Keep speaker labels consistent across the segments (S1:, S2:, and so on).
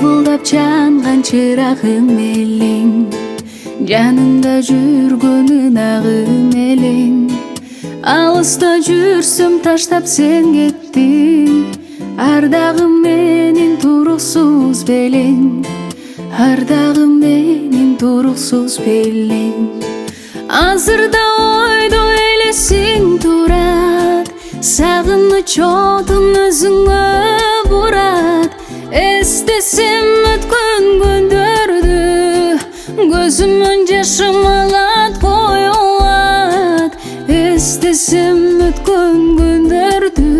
S1: Былбылдап жанган чырагым элең, жанында жүргөнүн агым элең. Алыста жүрсөм таштап сен кеттиң, ардагым менин туруксуз белең, ардагым менин туруксуз белең. Азырда ойдо элесиң турат, сагыныч отун өзүңө бурат. Эстесем өткөн күндөрдү, көзүмөн жашым агат коёлат. Эстесем өткөн күндөрдү,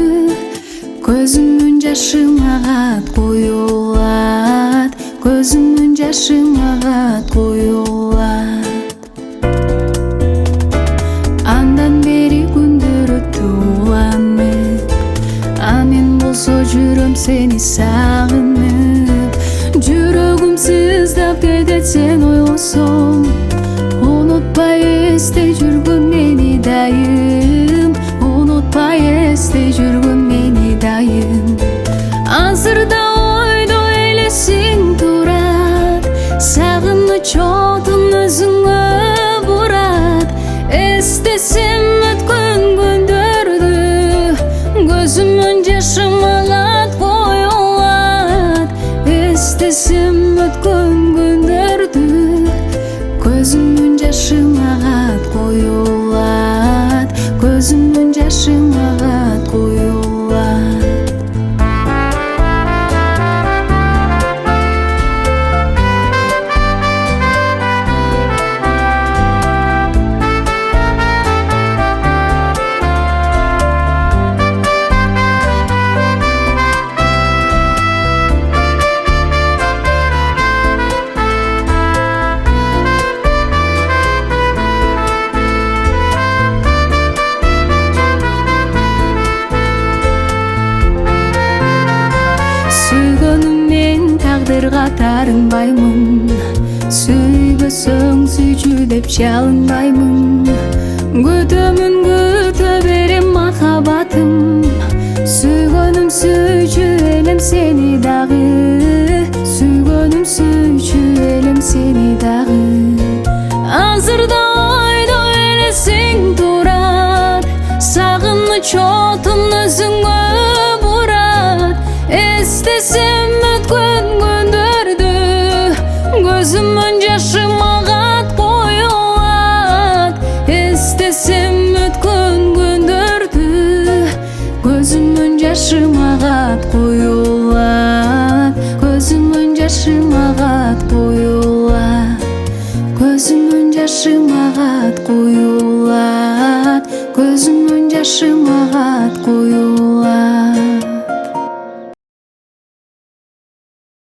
S1: көзүмөн жашым агат коёлат. Көзүмөн жашым агат коёлат. Андан бери күндөр өттү уланып, а мен болсо жүрөм сени сагынып. Жүрөгүм сыздап кетет сен ойлосоң, унутпай эстей жүргөн мени дайым, унутпай эстей жүргөн мени дайым. Азырда ойдо элесиң турат, сагыныч отун өзүңө бурат. Эстесем өткөн күндөрдү, көзүмөн жашым агат коёлат. Эстесем өткөн күндөрдү, көзүмөн жашым агат коёлат. Көзүмөн жашым агат коёлат. Сүйгөнүм мен тагдырга тарынбаймын, сүйбөсөң сүйчү деп жалынбаймын. Күтөмүн күтө берем махаббатым, сүйгөнүм сүйчү элем сени дагы. Сүйгөнүм сүйчү элем сени дагы. Азырда ойдо элесиң турат, сагыныч отун өзүңө бурат. Эстесем өткөн күндөрдү, көзүмөн жашым агат коёлат. Эстесем өткөн күндөрдү, көзүмөн жашым агат коёлат. Көзүмөн жашым агат коёлат. Көзүмөн жашым агат коёлат. Көзүмөн жашым агат коёлат.